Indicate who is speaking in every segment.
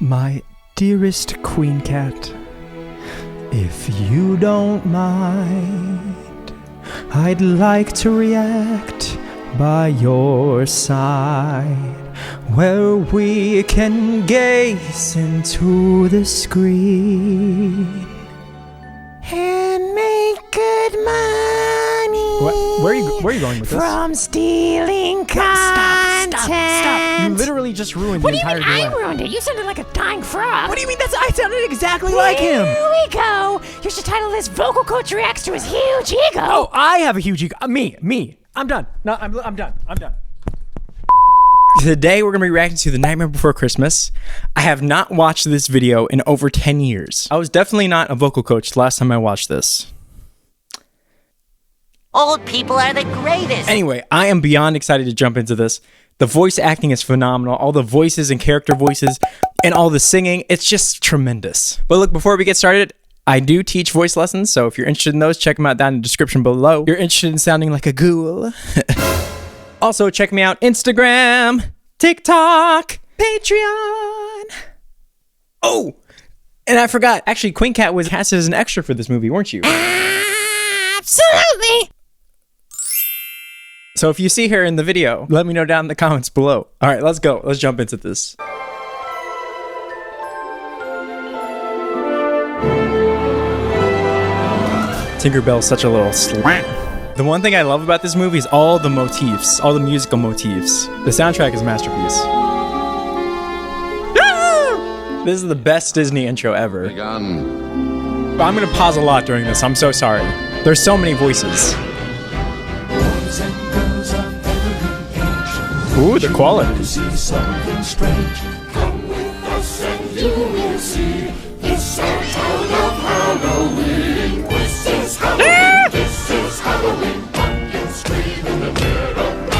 Speaker 1: My dearest Queen Cat, if you don't mind, I'd like to react by your side, where we can gaze into the screen and make good money.
Speaker 2: Where are you going with this?
Speaker 1: From stealing content.
Speaker 2: Stop. You literally just ruined the entire duet.
Speaker 3: What do you mean I ruined it? You sounded like a dying frog.
Speaker 2: What do you mean? I sounded exactly like him.
Speaker 3: Here we go. You should title this Vocal Coach Reacts to His Huge Ego.
Speaker 2: Oh, I have a huge ego. Me. I'm done. No, I'm done. Today, we're going to be reacting to The Nightmare Before Christmas. I have not watched this video in over 10 years. I was definitely not a vocal coach the last time I watched this.
Speaker 4: Old people are the greatest.
Speaker 2: Anyway, I am beyond excited to jump into this. The voice acting is phenomenal. All the voices and character voices and all the singing, it's just tremendous. But look, before we get started, I do teach voice lessons, so if you're interested in those, check them out down in the description below. If you're interested in sounding like a ghoul. Also, check me out Instagram, TikTok, Patreon. Oh, and I forgot. Actually, Queen Cat was cast as an extra for this movie, weren't you?
Speaker 3: Absolutely.
Speaker 2: So if you see her in the video, let me know down in the comments below. All right, let's go. Let's jump into this. Tinkerbell's such a little slut. The one thing I love about this movie is all the motifs, all the musical motifs. The soundtrack is a masterpiece. Ah! This is the best Disney intro ever. I'm gonna pause a lot during this, I'm so sorry. There's so many voices. Ooh, the quality.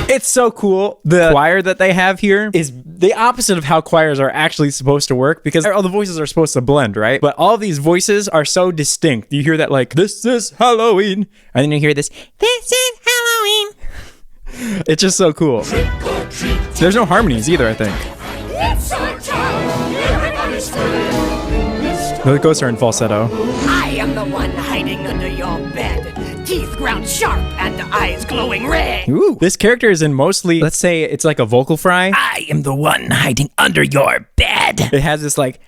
Speaker 2: It's so cool. The choir that they have here is the opposite of how choirs are actually supposed to work, because all the voices are supposed to blend, right? But all these voices are so distinct. You hear that like, this is Halloween. And then you hear this is Halloween. It's just so cool. There's no harmonies either, I think. The ghosts are in falsetto.
Speaker 5: I am the one hiding under your bed. Teeth ground sharp and eyes glowing red.
Speaker 2: Ooh, this character is in mostly, let's say it's like a vocal fry.
Speaker 5: I am the one hiding under your bed.
Speaker 2: It has this like,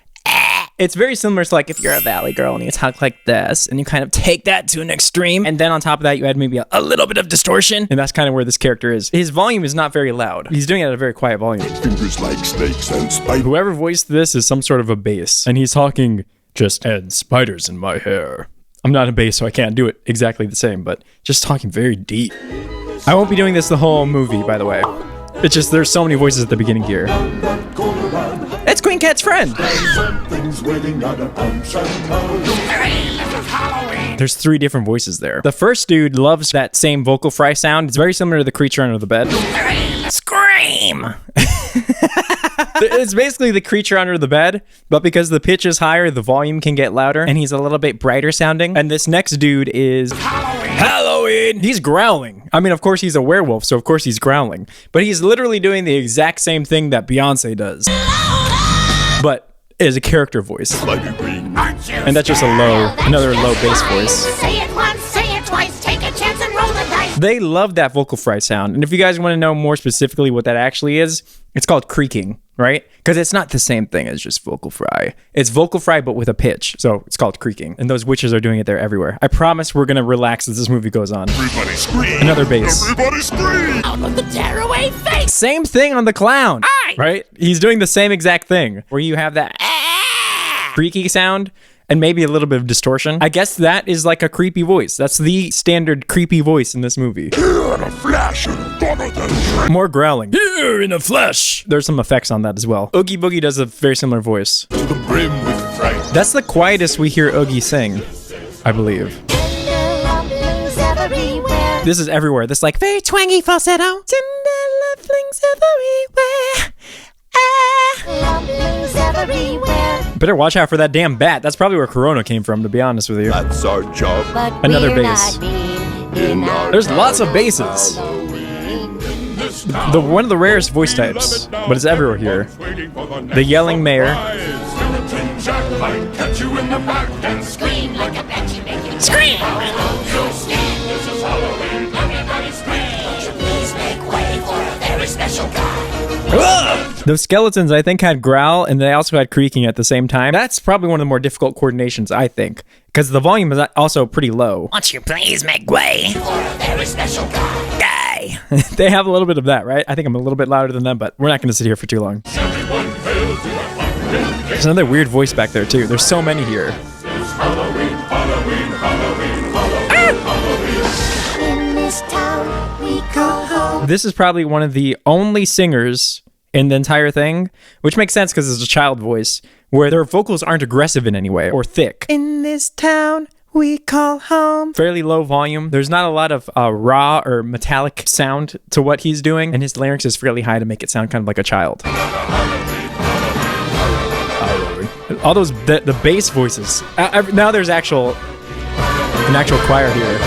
Speaker 2: it's very similar to like if you're a valley girl and you talk like this and you kind of take that to an extreme. And then on top of that, you add maybe a little bit of distortion. And that's kind of where this character is. His volume is not very loud. He's doing it at a very quiet volume.
Speaker 6: Fingers like snakes and spiders.
Speaker 2: Whoever voiced this is some sort of a bass. And he's talking, just add spiders in my hair. I'm not a bass, so I can't do it exactly the same, but just talking very deep. I won't be doing this the whole movie, by the way. It's just, there's so many voices at the beginning here. It's Queen Cat's friend! There's 3 different voices there. The first dude loves that same vocal fry sound. It's very similar to the creature under the bed.
Speaker 5: Scream!
Speaker 2: It's basically the creature under the bed, but because the pitch is higher, the volume can get louder, and he's a little bit brighter sounding. And this next dude is Halloween! He's growling. I mean, of course he's a werewolf, so of course he's growling. But he's literally doing the exact same thing that Beyonce does. But as a character voice. And that's just another low bass voice.
Speaker 3: Say it once, say it twice, take a chance and roll the dice.
Speaker 2: They love that vocal fry sound. And if you guys want to know more specifically what that actually is, it's called creaking, right? Because it's not the same thing as just vocal fry. It's vocal fry, but with a pitch. So it's called creaking. And those witches are doing it there everywhere. I promise we're going to relax as this movie goes on.
Speaker 6: Everybody scream.
Speaker 2: Another bass.
Speaker 6: Everybody scream.
Speaker 3: Out of the tearaway face.
Speaker 2: Same thing on the clown,
Speaker 3: Aye.
Speaker 2: right? He's doing the same exact thing where you have that creaky sound and maybe a little bit of distortion. I guess that is like a creepy voice. That's the standard creepy voice in this movie.
Speaker 6: Here in a flash and thunder than dread.
Speaker 2: More growling. Here in a flash. There's some effects on that as well. Oogie Boogie does a very similar voice.
Speaker 6: To the brim with fright.
Speaker 2: That's the quietest we hear Oogie sing, I believe. This is everywhere. This like very twangy falsetto. Tender lovings everywhere. Better watch out for that damn bat. That's probably where Corona came from, to be honest with you.
Speaker 6: That's our job.
Speaker 2: Another bass. There's lots of basses. One of the rarest voice types, but it's everywhere here. The yelling mayor.
Speaker 6: fight, catch you in the back and
Speaker 4: Scream like a banshee, make you
Speaker 3: Scream!
Speaker 6: so scream. This is Halloween, everybody scream.
Speaker 4: Won't you please make way for a very special guy?
Speaker 2: Those skeletons, I think, had growl, and they also had creaking at the same time. That's probably one of the more difficult coordinations, I think, because the volume is also pretty low.
Speaker 3: Won't you please make way?
Speaker 4: For a very special guy.
Speaker 2: They have a little bit of that, right? I think I'm a little bit louder than them, but we're not going to sit here for too long.
Speaker 6: Everyone hail to the pumpkin.
Speaker 2: There's another weird voice back there, too. There's so many here.
Speaker 6: It's Halloween, Halloween, Halloween, Halloween, Halloween.
Speaker 4: In this town we call home.
Speaker 2: This is probably one of the only singers in the entire thing, which makes sense because it's a child voice, where their vocals aren't aggressive in any way or thick. In this town we call home. Fairly low volume. There's not a lot of raw or metallic sound to what he's doing, and his larynx is fairly high to make it sound kind of like a child. All those the bass voices. Now there's an actual choir here.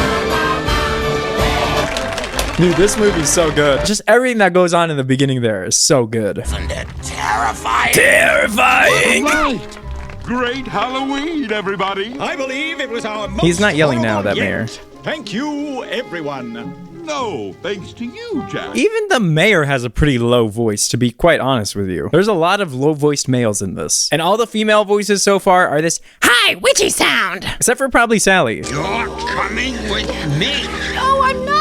Speaker 2: Dude, this movie's so good. Just everything that goes on in the beginning there is so good.
Speaker 4: Isn't it terrifying?
Speaker 2: Terrifying!
Speaker 6: Right. Great Halloween, everybody.
Speaker 7: I believe it was our most
Speaker 2: He's not yelling now,
Speaker 7: horrible
Speaker 2: that mayor.
Speaker 7: yet. Thank you, everyone.
Speaker 6: No, thanks to you, Jack.
Speaker 2: Even the mayor has a pretty low voice, to be quite honest with you. There's a lot of low-voiced males in this. And all the female voices so far are this,
Speaker 3: Hi, witchy sound!
Speaker 2: except for probably Sally.
Speaker 6: You're coming with me.
Speaker 3: No, I'm not!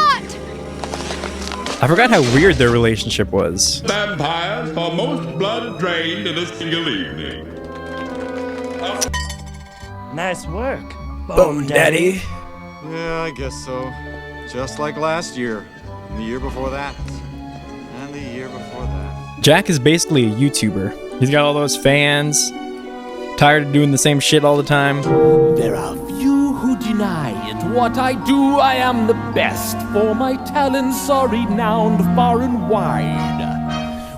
Speaker 2: I forgot how weird their relationship was.
Speaker 6: Vampires for most blood drained in a single evening.
Speaker 8: Nice work,
Speaker 2: Bone Daddy.
Speaker 9: Yeah, I guess so. Just like last year, and the year before that, and the year before that.
Speaker 2: Jack is basically a YouTuber. He's got all those fans, tired of doing the same shit all the time.
Speaker 10: There are few who deny it. What I do, I am the best, for my talents are renowned far and wide.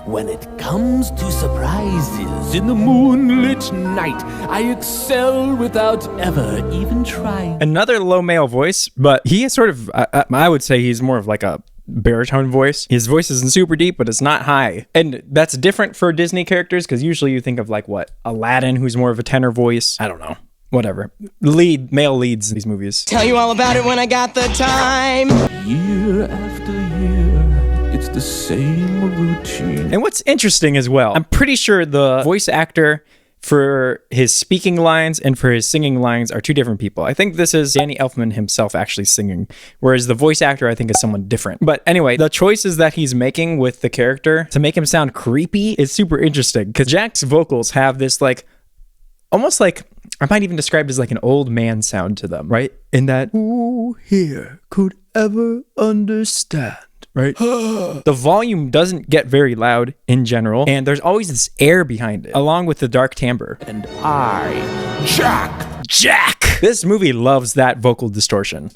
Speaker 10: When it comes to surprises in the moonlit night, I excel without ever even trying.
Speaker 2: Another low male voice, but he is sort of, I would say he's more of like a baritone voice. His voice isn't super deep, but it's not high. And that's different for Disney characters, because usually you think of like, what, Aladdin, who's more of a tenor voice. I don't know. Whatever. Male leads in these movies.
Speaker 8: Tell you all about it when I got the time.
Speaker 10: Year after year, it's the same routine.
Speaker 2: And what's interesting as well, I'm pretty sure the voice actor for his speaking lines and for his singing lines are two different people. I think this is Danny Elfman himself actually singing, whereas the voice actor I think is someone different. But anyway, the choices that he's making with the character to make him sound creepy is super interesting, because Jack's vocals have this like, almost like, I might even describe it as like an old man sound to them, right? In that, who here could ever understand? Right? The volume doesn't get very loud in general, and there's always this air behind it, along with the dark timbre.
Speaker 10: And I,
Speaker 2: Jack! This movie loves that vocal distortion.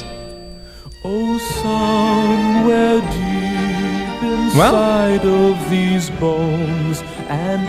Speaker 10: oh, somewhere deep inside of these bones, an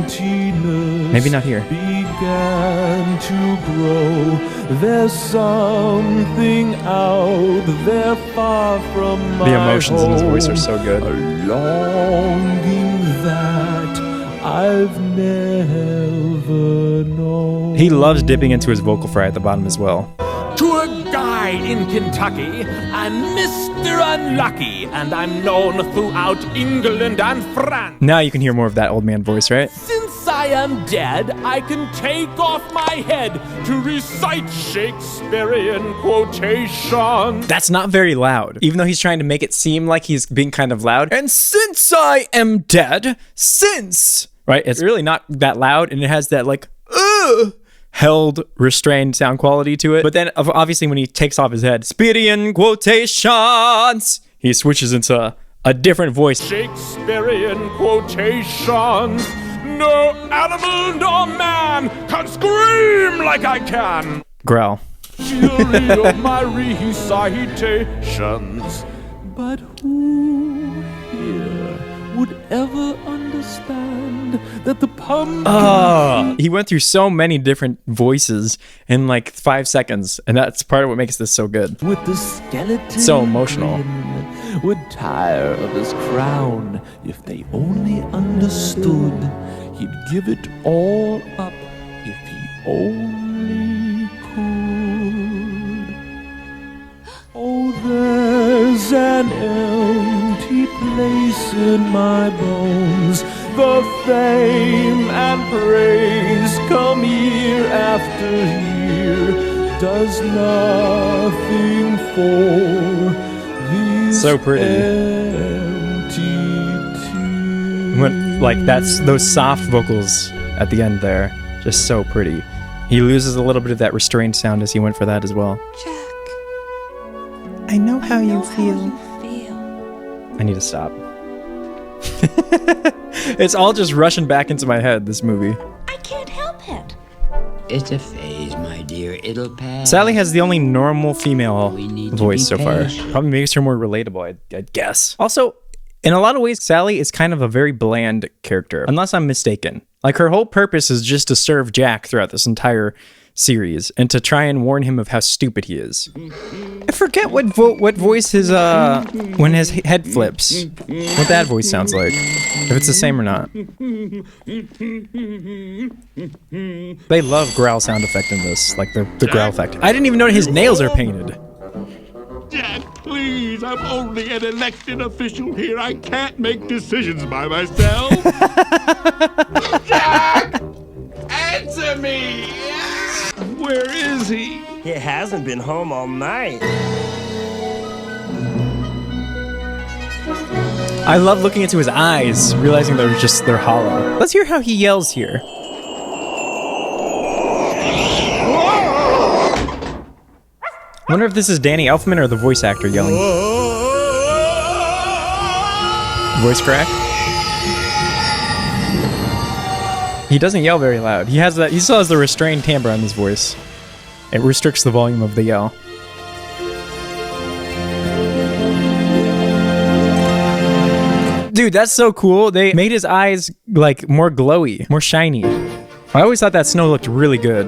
Speaker 10: emptiness
Speaker 2: Maybe not here.
Speaker 10: began to grow. There's something out there far from my
Speaker 2: The emotions in his voice are
Speaker 10: home,
Speaker 2: so good.
Speaker 10: a longing that I've never known.
Speaker 2: He loves dipping into his vocal fry at the bottom as well.
Speaker 10: To a guy in Kentucky, I'm Mr. Unlucky, and I'm known throughout England and France.
Speaker 2: Now you can hear more of that old man voice, right?
Speaker 10: Since I am dead, I can take off my head to recite Shakespearean quotations.
Speaker 2: That's not very loud, even though he's trying to make it seem like he's being kind of loud. And since I am dead, right? It's really not that loud, and it has that like, held, restrained sound quality to it. But then obviously when he takes off his head, Shakespearean quotations, he switches into a different voice.
Speaker 10: Shakespearean quotations. No animal nor man can scream like I can.
Speaker 2: Growl.
Speaker 10: Jury of my recitations. But who here would ever understand that the pumpkin...
Speaker 2: He went through so many different voices in like 5 seconds, and that's part of what makes this so good.
Speaker 10: with the skeleton
Speaker 2: So emotional.
Speaker 10: grin would tire of his crown if they only understood he'd give it all up if only could. Oh, there's an empty place in my bones. The fame and praise come year after year. Does nothing for these
Speaker 2: So pretty.
Speaker 10: empty
Speaker 2: When, like, that's those soft vocals at the end there, just so pretty. He loses a little bit of that restrained sound as he went for that as well.
Speaker 1: Jack, I know how you feel.
Speaker 2: I need to stop. It's all just rushing back into my head, this movie.
Speaker 3: I can't help it.
Speaker 11: It's a phase, my dear. It'll pass.
Speaker 2: Sally has the only normal female
Speaker 11: need to
Speaker 2: voice
Speaker 11: be
Speaker 2: so far.
Speaker 11: patient.
Speaker 2: Probably makes her more relatable, I'd guess. Also, in a lot of ways, Sally is kind of a very bland character, unless I'm mistaken. Like, her whole purpose is just to serve Jack throughout this entire series and to try and warn him of how stupid he is. I forget what voice his when his head flips, what that voice sounds like, if it's the same or not. They love growl sound effect in this, like the growl effect. I didn't even know his nails are painted.
Speaker 6: Jack, please, I'm only an elected official here. I can't make decisions by myself. Jack! Answer me! Where is he?
Speaker 8: He hasn't been home all night.
Speaker 2: I love looking into his eyes, realizing they're hollow. Let's hear how he yells here. I wonder if this is Danny Elfman or the voice actor yelling. Voice crack? He doesn't yell very loud. He still has the restrained timbre on his voice. It restricts the volume of the yell. Dude, that's so cool. They made his eyes like more glowy, more shiny. I always thought that snow looked really good.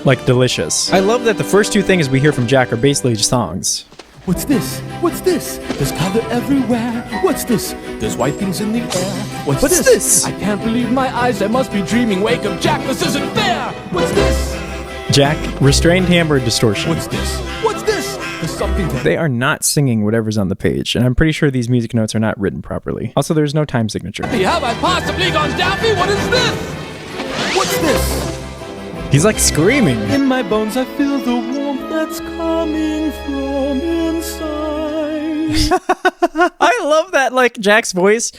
Speaker 2: Like delicious. I love that the first two things we hear from Jack are basically just songs.
Speaker 10: What's this? What's this? There's color everywhere. What's this? There's white things in the air. What's this? I can't believe my eyes. I must be dreaming. Wake up, Jack. This isn't fair. What's this?
Speaker 2: Jack, restrained timbre distortion.
Speaker 10: What's this? What's this? There's something that
Speaker 2: They are not singing whatever's on the page, and I'm pretty sure these music notes are not written properly. Also, there's no time signature.
Speaker 10: Have I possibly gone daffy? What is this? What's this?
Speaker 2: He's like screaming.
Speaker 10: In my bones I feel the warmth that's coming from inside.
Speaker 2: I love that, like, Jack's voice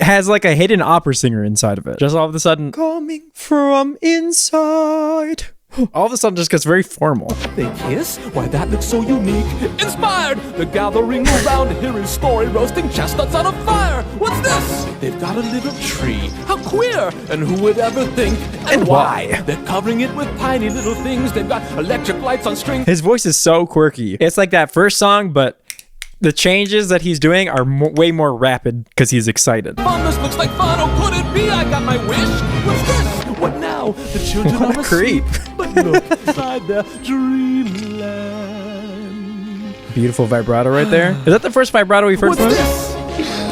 Speaker 2: has like a hidden opera singer inside of it. Just all of a sudden, coming from inside. All of a sudden just gets very formal.
Speaker 10: They kiss? Why, that looks so unique. Inspired! The gathering around to hear his story, roasting chestnuts on a fire. What's this? They've got a little tree. How queer! And who would ever think?
Speaker 2: And why?
Speaker 10: They're covering it with tiny little things. They've got electric lights on strings.
Speaker 2: His voice is so quirky. It's like that first song, but the changes that he's doing are way more rapid because he's excited.
Speaker 10: Mom, this looks like fun. Oh, could it be? I got my wish. What's this? What now? The children
Speaker 2: What a
Speaker 10: are asleep.
Speaker 2: creep.
Speaker 10: But look inside their dreamland.
Speaker 2: Beautiful vibrato right there. Is that the first vibrato we've heard
Speaker 10: What's
Speaker 2: from him?
Speaker 10: this?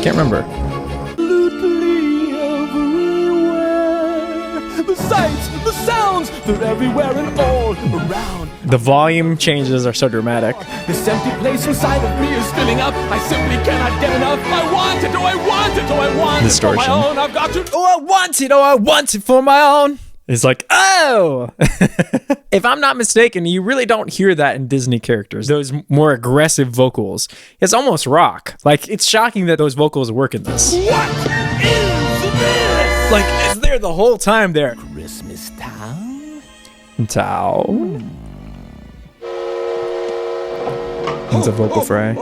Speaker 2: Can't remember.
Speaker 10: Absolutely everywhere. The sights, the sounds, they're everywhere and all around.
Speaker 2: The volume changes are so dramatic.
Speaker 10: This empty place inside of me is filling up. I simply cannot get enough. I want it, oh I want it, oh I want
Speaker 2: Distortion.
Speaker 10: it for my own. I've got to.
Speaker 2: Oh, I want it. Oh, I want it for my own. It's like, oh! If I'm not mistaken, you really don't hear that in Disney characters. Those more aggressive vocals. It's almost rock. Like, it's shocking that those vocals work in this.
Speaker 10: What is this?
Speaker 2: Like, it's there the whole time there.
Speaker 10: Christmas town?
Speaker 2: Tao. It's a vocal fry.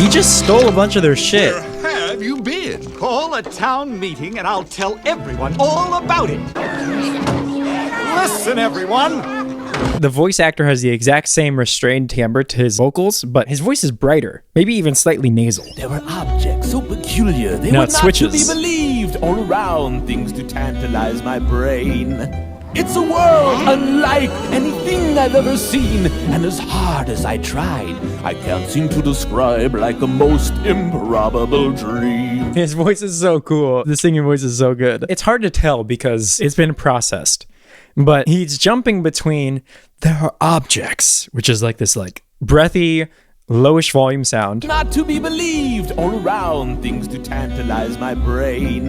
Speaker 2: He just stole a bunch of their shit.
Speaker 7: Where have you been? Call a town meeting and I'll tell everyone all about it. Listen, everyone.
Speaker 2: The voice actor has the exact same restrained timbre to his vocals, but his voice is brighter, maybe even slightly nasal.
Speaker 10: There were objects so peculiar they
Speaker 2: Now
Speaker 10: were
Speaker 2: it
Speaker 10: not
Speaker 2: switches.
Speaker 10: to be believed. All around, things to tantalize my brain. It's a world unlike anything I've ever seen, and as hard as I tried, I can't seem to describe like the most improbable dream.
Speaker 2: His voice is so cool. The singing voice is so good. It's hard to tell because it's been processed, but he's jumping between there are objects, which is like this like breathy, lowish volume sound.
Speaker 10: Not to be believed, all around things to tantalize my brain.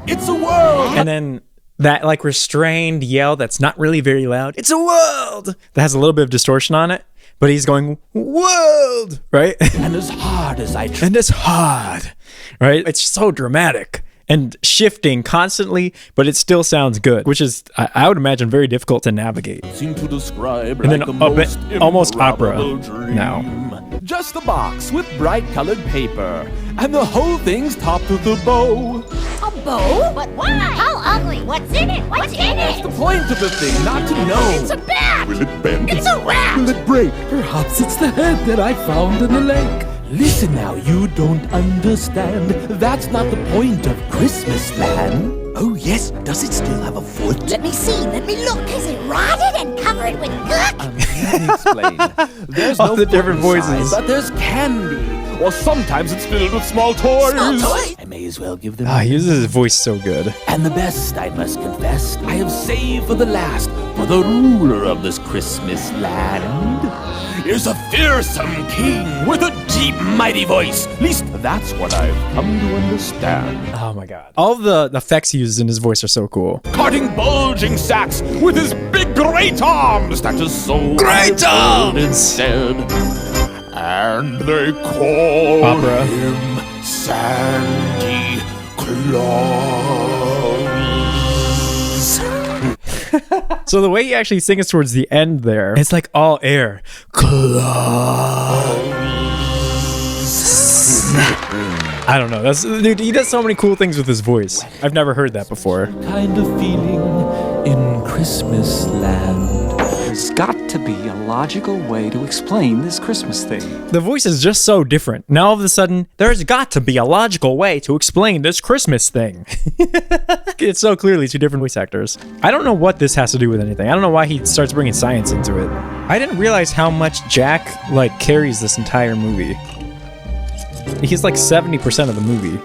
Speaker 10: It's a world.
Speaker 2: And then that like restrained yell that's not really very loud. It's a world that has a little bit of distortion on it, but he's going world, right?
Speaker 10: And as hard as I
Speaker 2: and it's hard, right? It's so dramatic and shifting constantly, but it still sounds good, which is, I would imagine, very difficult to navigate.
Speaker 10: seem to describe
Speaker 2: And
Speaker 10: like
Speaker 2: then
Speaker 10: the
Speaker 2: a bit,
Speaker 10: most
Speaker 2: almost opera
Speaker 10: improbable dream.
Speaker 2: now.
Speaker 10: Just a box with bright colored paper, and the whole thing's topped with a bow.
Speaker 3: A bow? But why? How ugly? What's in it? What's in
Speaker 10: That's
Speaker 3: it?
Speaker 10: the point of the thing, not to know.
Speaker 3: It's a bat!
Speaker 6: Will it bend?
Speaker 3: It's a rat!
Speaker 6: Will it break?
Speaker 10: Perhaps it's the head that I found in the lake. Listen now, you don't understand. That's not the point of Christmas land.
Speaker 4: Oh, yes. Does it still have a foot?
Speaker 3: Let me see. Let me look. Is it rotted and covered with gunk?
Speaker 10: Let me explain. There's
Speaker 2: All
Speaker 10: no
Speaker 2: the different
Speaker 10: foot inside,
Speaker 2: voices.
Speaker 10: but there's candy. Or sometimes it's filled with small toys.
Speaker 3: Small toys?
Speaker 10: I may as well give them.
Speaker 2: He uses his voice so good.
Speaker 10: And the best, I must confess, I have saved for the last, for the ruler of this Christmas land is a fearsome king with a deep, mighty voice. At least that's what I've come to understand.
Speaker 2: Oh my god. All the effects he uses in his voice are so cool.
Speaker 10: Carting bulging sacks with his big great arms. That is so
Speaker 2: Great arms!
Speaker 10: instead. And they call
Speaker 2: Opera.
Speaker 10: him Sandy Claus.
Speaker 2: So the way he actually sings towards the end there, it's like all air. I don't know. That's dude. He does so many cool things with his voice. I've never heard that before.
Speaker 10: Kind of feeling in Christmas land.
Speaker 12: There's got to be a logical way to explain this Christmas thing.
Speaker 2: The voice is just so different. Now all of a sudden, there's got to be a logical way to explain this Christmas thing. It's so clearly two different voice actors. I don't know what this has to do with anything. I don't know why he starts bringing science into it. I didn't realize how much Jack like carries this entire movie. He's like 70% of the movie.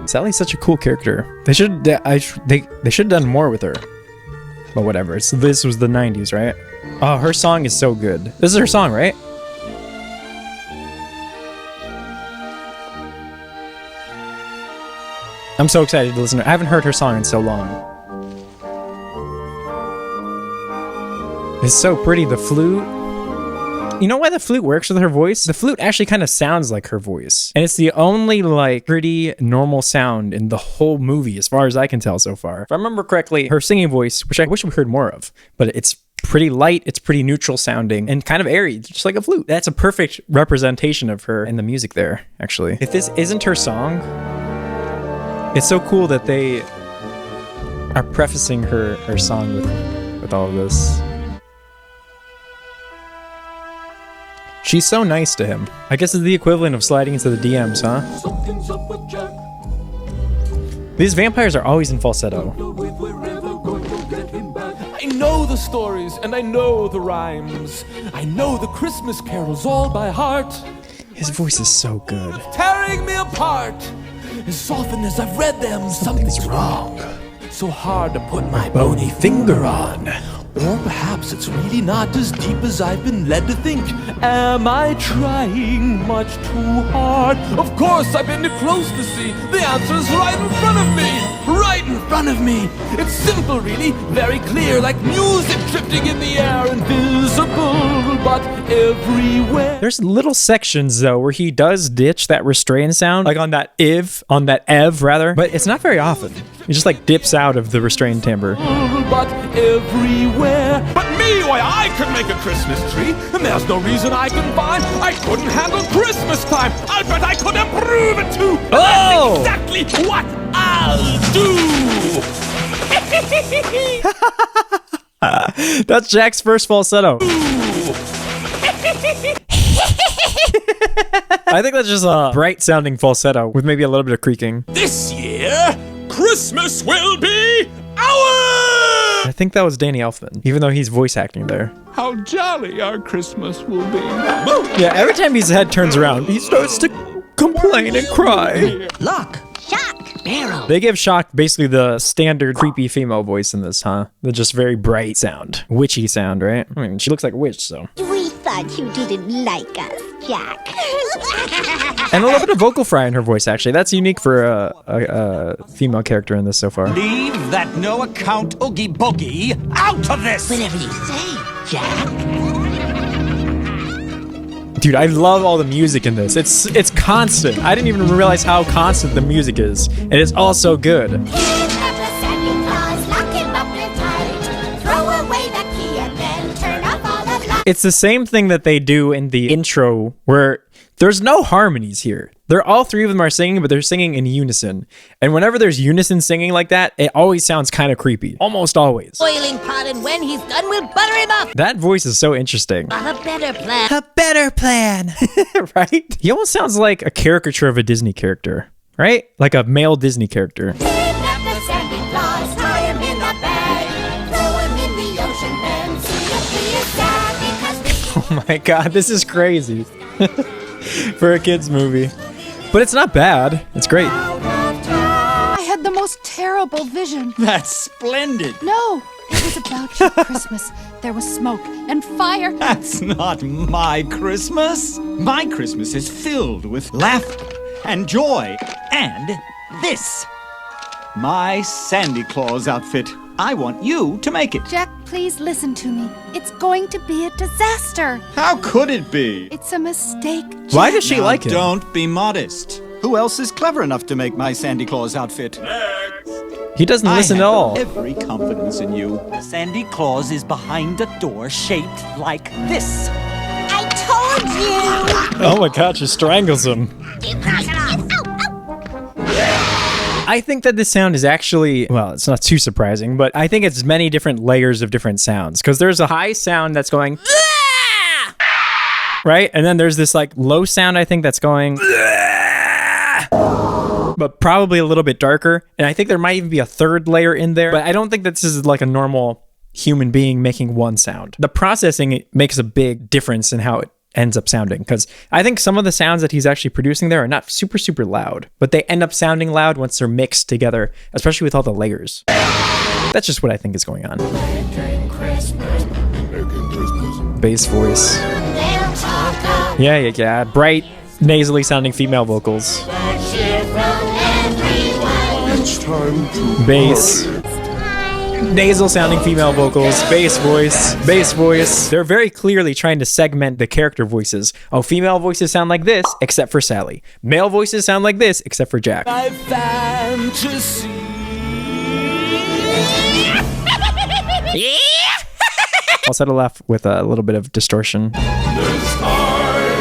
Speaker 2: Sally's such a cool character. They should have done more with her. But whatever. So this was the 90s, right? Oh, her song is so good. This is her song, right? I'm so excited to listen to her. I haven't heard her song in so long. It's so pretty, the flute. You know why the flute works with her voice? The flute actually kind of sounds like her voice. And it's the only like pretty normal sound in the whole movie as far as I can tell so far. If I remember correctly, her singing voice, which I wish we heard more of, but it's pretty light, it's pretty neutral sounding, and kind of airy, just like a flute. That's a perfect representation of her in the music there, actually. If this isn't her song, it's so cool that they are prefacing her song with all of this. She's so nice to him. I guess it's the equivalent of sliding into the DMs, huh?
Speaker 10: Something's up with Jack.
Speaker 2: These vampires are always in falsetto.
Speaker 10: I know the stories and I know the rhymes. I know the Christmas carols all by heart.
Speaker 2: His voice is so good.
Speaker 10: Tearing me apart. As often as I've read them, something's wrong. So hard to put my bony finger on. Or perhaps it's really not as deep as I've been led to think. Am I trying much too hard? Of course I've been too close to see. The answer's right in front of me. Right in front of me. It's simple really, very clear. Like music drifting in the air, invisible, but everywhere.
Speaker 2: There's little sections though where he does ditch that restrained sound, like on that ev rather, but it's not very often. He just like dips out of the restrained timbre.
Speaker 10: But everywhere. But me, why I could make a Christmas tree, and there's no reason I can find I couldn't handle Christmas time. I bet I could improve it too.
Speaker 2: Oh!
Speaker 10: That's exactly what I'll do.
Speaker 2: That's Jack's first falsetto. I think that's just a bright sounding falsetto with maybe a little bit of creaking.
Speaker 10: This year, Christmas will be ours.
Speaker 2: I think that was Danny Elfman, even though he's voice acting there.
Speaker 6: How jolly our Christmas will be.
Speaker 2: Yeah, every time his head turns around, he starts to complain and cry.
Speaker 5: Look! Shock! Barrel!
Speaker 2: They give Shock basically the standard creepy female voice in this, huh? The just very bright sound. Witchy sound, right? I mean, she looks like a witch, so.
Speaker 13: We thought you didn't like us, Jack.
Speaker 2: And a little bit of vocal fry in her voice, actually. That's unique for a female character in this so far.
Speaker 7: Leave that no-account Oogie Boogie out of this!
Speaker 5: Whatever you say, Jack.
Speaker 2: Dude, I love all the music in this. It's constant. I didn't even realize how constant the music is. And it's all so good. It's the same thing that they do in the intro where there's no harmonies here. They're all three of them are singing, but they're singing in unison. And whenever there's unison singing like that, it always sounds kind of creepy. Almost always.
Speaker 5: Boiling pot, and when he's done, we'll butter him up.
Speaker 2: That voice is so interesting.
Speaker 5: Got a better plan.
Speaker 1: A better plan.
Speaker 2: Right? He almost sounds like a caricature of a Disney character, right? Like a male Disney character.
Speaker 13: Kidnap the Santa Claus, tie him in a bag, throw him in the ocean, then see if he is sad because
Speaker 2: Oh my god, this is crazy. For a kid's movie. But it's not bad. It's great.
Speaker 14: I had the most terrible vision.
Speaker 7: That's splendid.
Speaker 14: No, it was about your Christmas. There was smoke and fire.
Speaker 7: That's not my Christmas. My Christmas is filled with laughter and joy and this. My Sandy Claus outfit. I want you to make it.
Speaker 14: Jack, please listen to me. It's going to be a disaster.
Speaker 7: How could it be?
Speaker 14: It's a mistake, Jack.
Speaker 2: Why does she like him?
Speaker 7: Don't be modest. Who else is clever enough to make my Sandy Claus outfit?
Speaker 2: He doesn't listen at all.
Speaker 7: Every confidence in you. Sandy Claus is behind a door shaped like this.
Speaker 13: I told you.
Speaker 2: Oh my god, she strangles him. I think that this sound is actually, well, it's not too surprising, but I think it's many different layers of different sounds. Because there's a high sound that's going, right? And then there's this like low sound, I think, that's going, but probably a little bit darker. And I think there might even be a third layer in there. But I don't think that this is like a normal human being making one sound. The processing makes a big difference in how it ends up sounding, because I think some of the sounds that he's actually producing there are not super loud, but they end up sounding loud once they're mixed together, especially with all the layers. That's just what I think is going on. Bass voice. Yeah. Bright, nasally sounding female vocals. Bass. Nasal sounding female vocals, bass voice. They're very clearly trying to segment the character voices. Oh, female voices sound like this, except for Sally. Male voices sound like this, except for Jack.
Speaker 10: My fantasy.
Speaker 2: Falsetto laugh with a little bit of distortion.
Speaker 6: This time.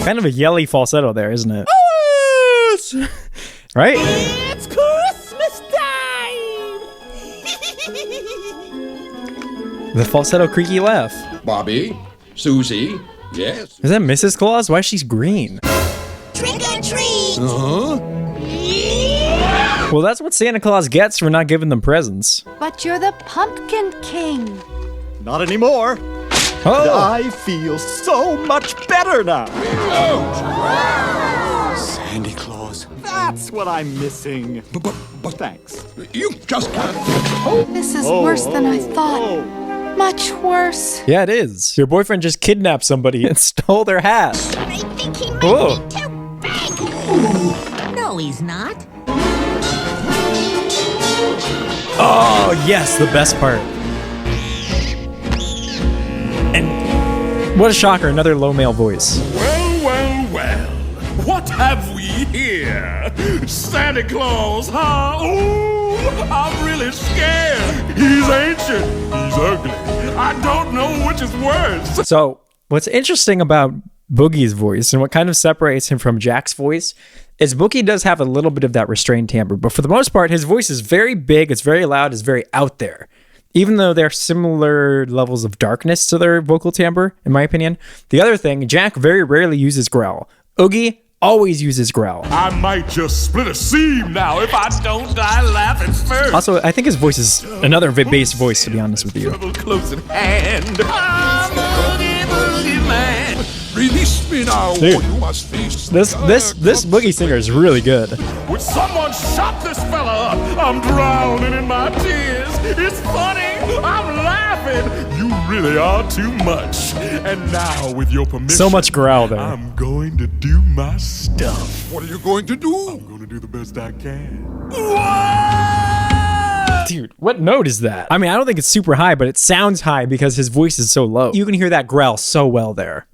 Speaker 2: Kind of a yelly falsetto there, isn't it? Right?
Speaker 3: It's Christmas time!
Speaker 2: The falsetto creaky laugh.
Speaker 15: Bobby, Susie, yes.
Speaker 2: Is that Mrs. Claus? Why is she green?
Speaker 13: Trick or treat.
Speaker 2: Well, that's what Santa Claus gets for not giving them presents.
Speaker 14: But you're the Pumpkin King.
Speaker 7: Not anymore.
Speaker 2: Oh.
Speaker 7: I feel so much better now. Sandy Claus. That's what I'm missing. But thanks.
Speaker 15: You just can't.
Speaker 14: This is worse than I thought. Much worse.
Speaker 2: Yeah, it is. Your boyfriend just kidnapped somebody and stole their hat.
Speaker 13: I think he might
Speaker 2: Whoa.
Speaker 13: be too big.
Speaker 5: No, he's not.
Speaker 2: Oh, yes, the best part. And what a shocker, another low male voice.
Speaker 6: Well. What have we here? Santa Claus, huh? Ooh, I'm really scared. He's ancient. He's ugly. I don't know which is worse.
Speaker 2: So, what's interesting about Boogie's voice and what kind of separates him from Jack's voice is Boogie does have a little bit of that restrained timbre, but for the most part, his voice is very big, it's very loud, it's very out there. Even though they're similar levels of darkness to their vocal timbre, in my opinion. The other thing, Jack very rarely uses growl. Oogie always uses growl.
Speaker 6: I might just split a seam now if I don't die laughing first.
Speaker 2: Also, I think his voice is another bass voice, to be honest with you.
Speaker 6: Close at hand. I'm a boogie man.
Speaker 15: Release me now,
Speaker 2: Dude.
Speaker 15: or you must face
Speaker 2: This Boogie singer is really good.
Speaker 6: Would someone shut this fella up? I'm drowning in my tears. It's funny. I'm laughing. You really are too much. And now, with your permission,
Speaker 2: So much growl there.
Speaker 6: I'm going to do my stuff.
Speaker 15: What are you going to do?
Speaker 6: I'm going to do the best I can.
Speaker 2: Dude, what note is that? I mean, I don't think it's super high, but it sounds high because his voice is so low. You can hear that growl so well there.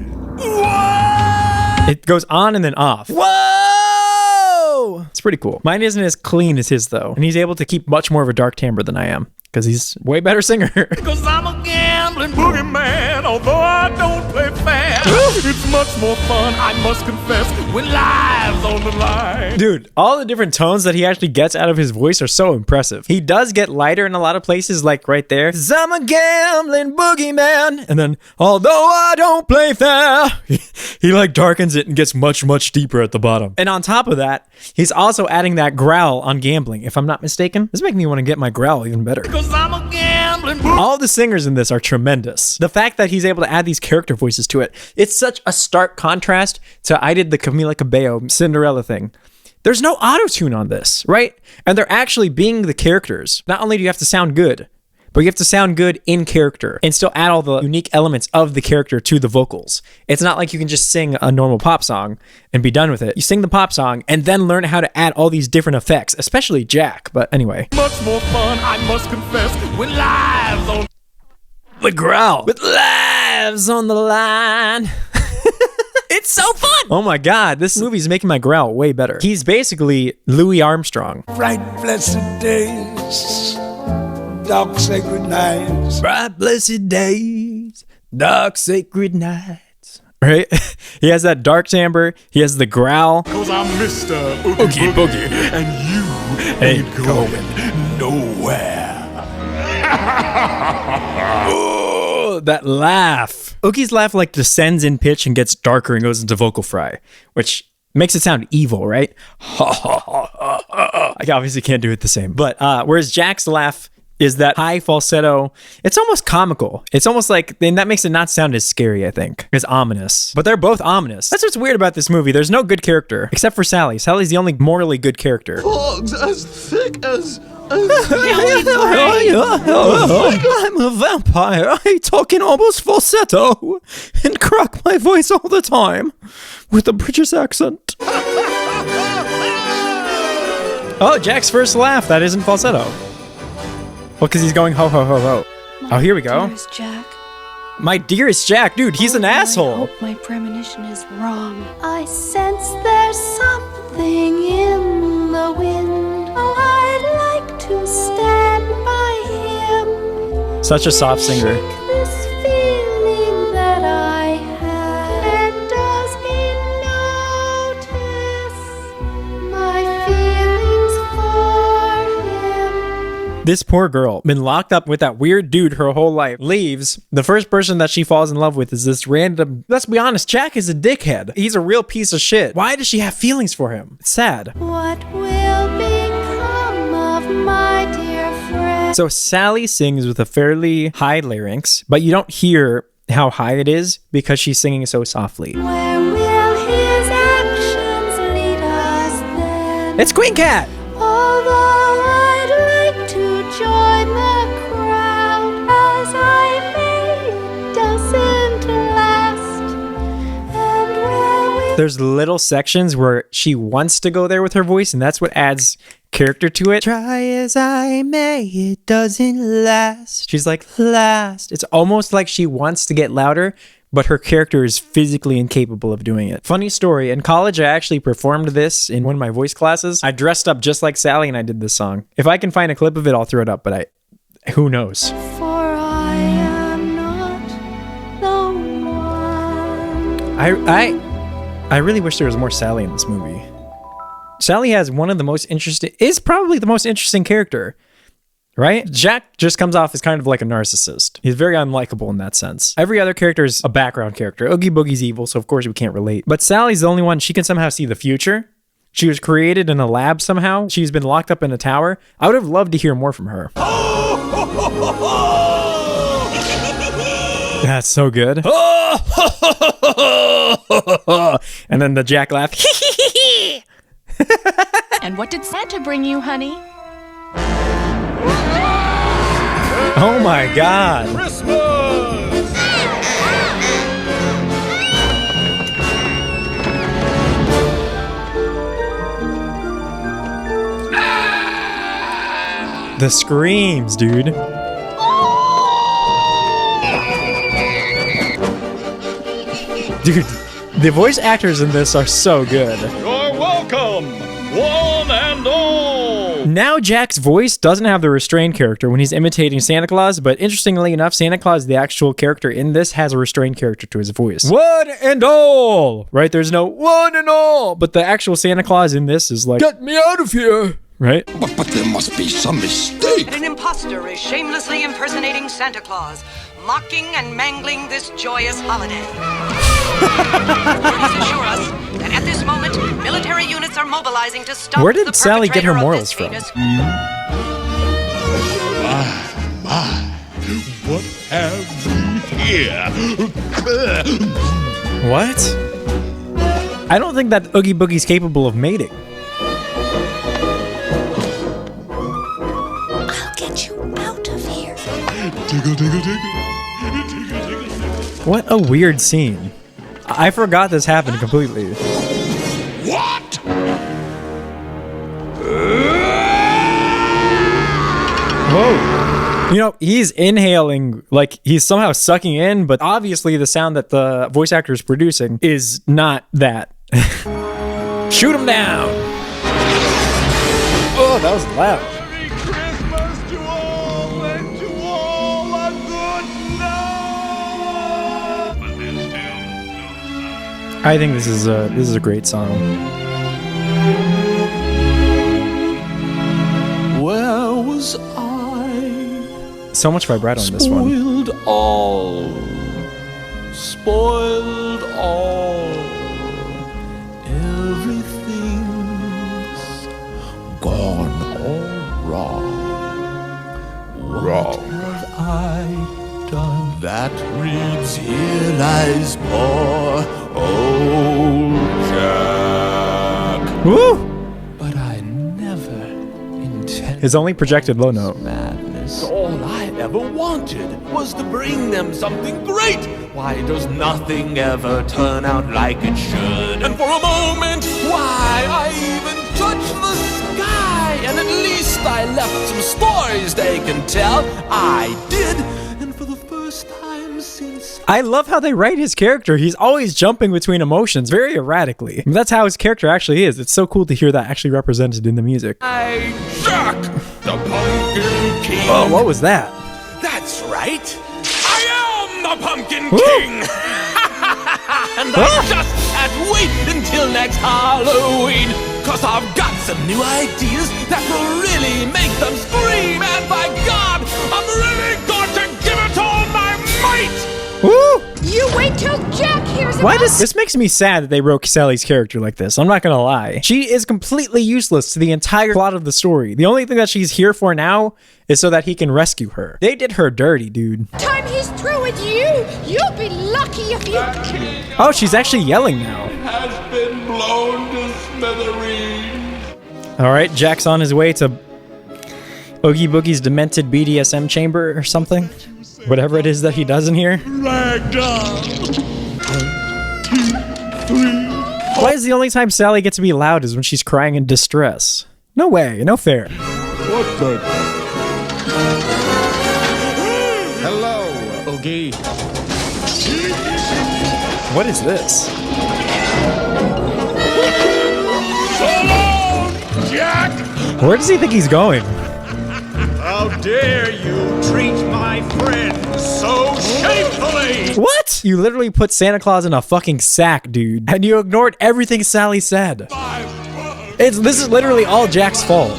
Speaker 2: It goes on and then off. Whoa! It's pretty cool. Mine isn't as clean as his, though. And he's able to keep much more of a dark timbre than I am. Because he's way better singer.
Speaker 6: Cause I'm a gambling boogeyman, although I don't play fair. It's much more fun, I must confess, when lives on the line.
Speaker 2: Dude, all the different tones that he actually gets out of his voice are so impressive. He does get lighter in a lot of places, like right there. 'Cause I'm a gambling boogeyman. And then, although I don't play fair, he like darkens it and gets much, much deeper at the bottom. And on top of that, he's also adding that growl on gambling, if I'm not mistaken. This is making me want to get my growl even better.
Speaker 6: I'm a gambling
Speaker 2: All the singers in this are tremendous. The fact that he's able to add these character voices to it, it's such a stark contrast to I did the Camila Cabello Cinderella thing. There's no auto-tune on this, right? And they're actually being the characters. Not only do you have to sound good, but you have to sound good in character and still add all the unique elements of the character to the vocals. It's not like you can just sing a normal pop song and be done with it. You sing the pop song and then learn how to add all these different effects, especially Jack. But anyway.
Speaker 6: much more fun, I must confess, when lives on
Speaker 2: The growl. With lives on the line. It's so fun. Oh my God, this movie's making my growl way better. He's basically Louis Armstrong.
Speaker 16: Bright blessed days, dark sacred nights.
Speaker 2: Bright blessed days, dark sacred nights. Right? He has that dark timbre. He has the growl.
Speaker 6: Cause I'm Mr. Oogie Boogie, and you ain't going nowhere.
Speaker 2: Oh, that laugh. Oogie's laugh like descends in pitch and gets darker and goes into vocal fry, which makes it sound evil, right? I obviously can't do it the same. But whereas Jack's laugh is that high falsetto, it's almost comical. It's almost like, and that makes it not sound as scary, I think. It's ominous. But they're both ominous. That's what's weird about this movie. There's no good character, except for Sally. Sally's the only morally good character.
Speaker 15: Fogs as thick as
Speaker 1: I'm a vampire. I talk in almost falsetto and crack my voice all the time with a British accent.
Speaker 2: Oh, Jack's first laugh. That isn't falsetto. Well, because he's going ho, ho, ho, ho. Oh, here we go.
Speaker 14: Dearest Jack.
Speaker 2: My dearest Jack. Dude, he's an asshole.
Speaker 14: I hope my premonition is wrong. I sense there's something in the wind. Oh, I'd like to stand by him.
Speaker 2: Such a soft singer.
Speaker 14: This feeling that I have. And does he notice my feelings for him?
Speaker 2: This poor girl, been locked up with that weird dude her whole life, leaves. The first person that she falls in love with is this random, let's be honest, Jack is a dickhead. He's a real piece of shit. Why does she have feelings for him? It's sad.
Speaker 14: What will become of my dear friend?
Speaker 2: So Sally sings with a fairly high larynx, but you don't hear how high it is because she's singing so softly.
Speaker 14: Where will his actions lead us then?
Speaker 2: It's Queen Cat!
Speaker 14: Although I'd like to join the crowd, as I may, it doesn't last. And where we
Speaker 2: There's little sections where she wants to go there with her voice, and that's what adds character to it. Try as I may, it doesn't last. She's like, last. It's almost like she wants to get louder, but her character is physically incapable of doing it. Funny story, in college, I actually performed this in one of my voice classes. I dressed up just like Sally and I did this song. If I can find a clip of it, I'll throw it up, but who knows?
Speaker 14: For I am not the one.
Speaker 2: I really wish there was more Sally in this movie. Sally has one of the most interesting, is probably the most interesting character, right? Jack just comes off as kind of like a narcissist. He's very unlikable in that sense. Every other character is a background character. Oogie Boogie's evil, so of course we can't relate. But Sally's the only one, she can somehow see the future. She was created in a lab somehow. She's been locked up in a tower. I would have loved to hear more from her. That's so good. And then the Jack laugh.
Speaker 17: And what did Santa bring you, honey?
Speaker 2: Oh my God. The screams, dude. Dude, the voice actors in this are so good.
Speaker 6: You're welcome, one and all.
Speaker 2: Now Jack's voice doesn't have the restrained character when he's imitating Santa Claus, but interestingly enough, Santa Claus, the actual character in this, has a restrained character to his voice. One and all! Right? There's no one and all! But the actual Santa Claus in this is like, get me out of here! Right?
Speaker 15: But there must be some mistake.
Speaker 18: An imposter is shamelessly impersonating Santa Claus, mocking and mangling this joyous holiday. Authorities assure us that at this moment, military units are mobilizing to stop
Speaker 2: where did
Speaker 18: the
Speaker 2: Sally get her
Speaker 18: perpetrator of
Speaker 2: morals
Speaker 18: this
Speaker 2: from?
Speaker 18: heinous-
Speaker 6: What have we here?
Speaker 2: What? I don't think that Oogie Boogie's capable of mating.
Speaker 14: I'll get you out of here.
Speaker 6: Tickle, tickle, tickle.
Speaker 2: What a weird scene. I forgot this happened completely.
Speaker 6: What?
Speaker 2: Whoa. You know, he's inhaling, like he's somehow sucking in, but obviously the sound that the voice actor is producing is not that. Shoot him down! Oh, that was loud. I think this is a great song.
Speaker 10: Where was I?
Speaker 2: So much vibrato in this one.
Speaker 10: Spoiled all. Spoiled all. Everything's gone all wrong. What have I done? That reads, here lies poor old Jack.
Speaker 2: Woo!
Speaker 10: But I never intended
Speaker 2: His only projected low note.
Speaker 10: madness. All I ever wanted was to bring them something great. Why does nothing ever turn out like it should? And for a moment, why I even touched the sky. And at least I left some stories they can tell. I did. And for the first time since
Speaker 2: I love how they write his character. He's always jumping between emotions very erratically. That's how his character actually is. It's so cool to hear that actually represented in the music.
Speaker 10: I Jack, the Pumpkin King.
Speaker 2: Oh, what was that?
Speaker 10: That's right. I am the Pumpkin
Speaker 2: Woo!
Speaker 10: King. And I just can't wait until next Halloween. Cause I've got some new ideas that will really make them scream. And by God, I'm really going to give it all my might.
Speaker 2: Woo!
Speaker 3: You wait till Jack hears
Speaker 2: Why
Speaker 3: about
Speaker 2: does this makes me sad that they wrote Sally's character like this? I'm not gonna lie. She is completely useless to the entire plot of the story. The only thing that she's here for now is so that he can rescue her. They did her dirty, dude.
Speaker 3: time he's through with you. You'll be lucky if you...
Speaker 2: Oh, she's actually yelling now.
Speaker 10: Has been blown to smithereens.
Speaker 2: Alright, Jack's on his way to Oogie Boogie's demented BDSM chamber or something. Whatever it is that he does in here. Why is the only time Sally gets to be loud is when she's crying in distress? No way, no fair.
Speaker 6: What the? Hello, Oogie.
Speaker 2: What is this?
Speaker 6: So long, Jack!
Speaker 2: Where does he think he's going?
Speaker 6: How dare you treat my friends so shamefully!
Speaker 2: What? You literally put Santa Claus in a fucking sack, dude. And you ignored everything Sally said. This is literally all Jack's fault.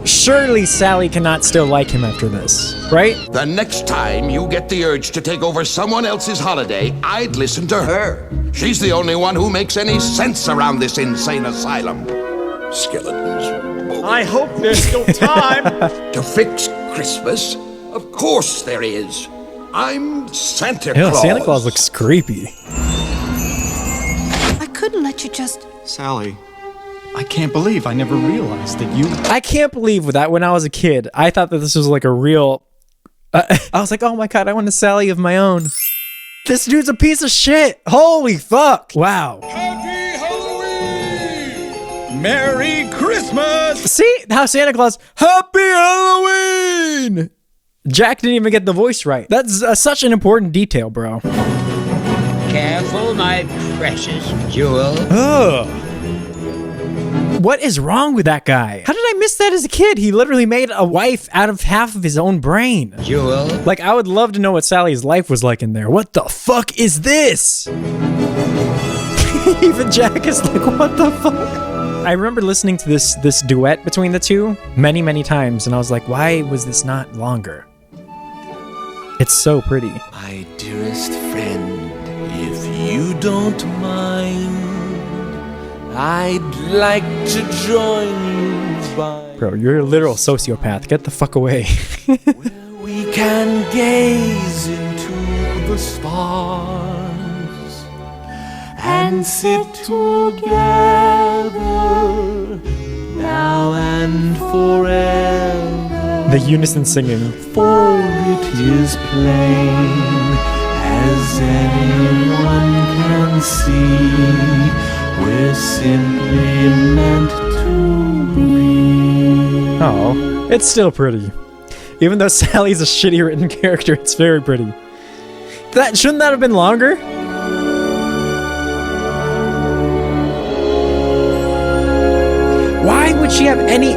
Speaker 2: Surely Sally cannot still like him after this, right?
Speaker 4: The next time you get the urge to take over someone else's holiday, I'd listen to her. She's the only one who makes any sense around this insane asylum. Skeletons.
Speaker 6: I hope there's still time.
Speaker 4: To fix Christmas? Of course there is. I'm Santa
Speaker 2: Ew,
Speaker 4: Claus.
Speaker 2: Santa Claus looks creepy.
Speaker 14: I couldn't let you just...
Speaker 7: Sally, I can't believe I never realized that you...
Speaker 2: I can't believe that when I was a kid, I thought that this was like a real... I was like, oh my god, I want a Sally of my own. This dude's a piece of shit. Holy fuck. Wow.
Speaker 7: Merry Christmas!
Speaker 2: See how Santa Claus, Happy Halloween! Jack didn't even get the voice right. That's such an important detail, bro.
Speaker 11: Careful, my precious jewel.
Speaker 2: Ugh. What is wrong with that guy? How did I miss that as a kid? He literally made a wife out of half of his own brain.
Speaker 11: Jewel.
Speaker 2: Like, I would love to know what Sally's life was like in there. What the fuck is this? Even Jack is like, what the fuck? I remember listening to this duet between the two many, many times, and I was like, why was this not longer? It's so pretty.
Speaker 10: My dearest friend, if you don't mind, I'd like to join you by...
Speaker 2: Bro, you're a literal sociopath. Get the fuck away.
Speaker 10: We can gaze into the stars and sit together now and forever.
Speaker 2: The unison singing.
Speaker 10: For it is plain, as anyone can see, we're simply meant to be.
Speaker 2: Oh, it's still pretty. Even though Sally's a shitty written character, it's very pretty. Shouldn't that have been longer? Why would she have any...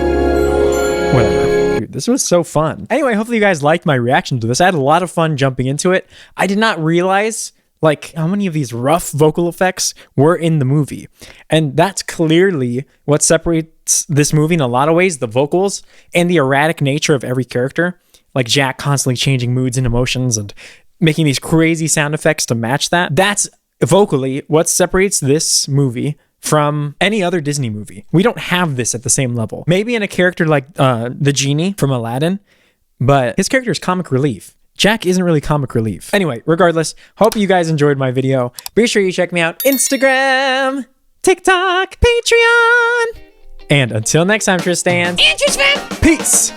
Speaker 2: Whatever. Dude, this was so fun. Anyway, hopefully you guys liked my reaction to this. I had a lot of fun jumping into it. I did not realize like how many of these rough vocal effects were in the movie. And that's clearly what separates this movie in a lot of ways, the vocals and the erratic nature of every character. Like Jack constantly changing moods and emotions and making these crazy sound effects to match that. That's vocally what separates this movie from any other Disney movie. We don't have this at the same level. Maybe in a character like the genie from Aladdin, but his character is comic relief. Jack isn't really comic relief. Anyway, regardless, hope you guys enjoyed my video. Be sure you check me out Instagram, TikTok, Patreon. And until next time, Tristan.
Speaker 3: And Tristan.
Speaker 2: Peace.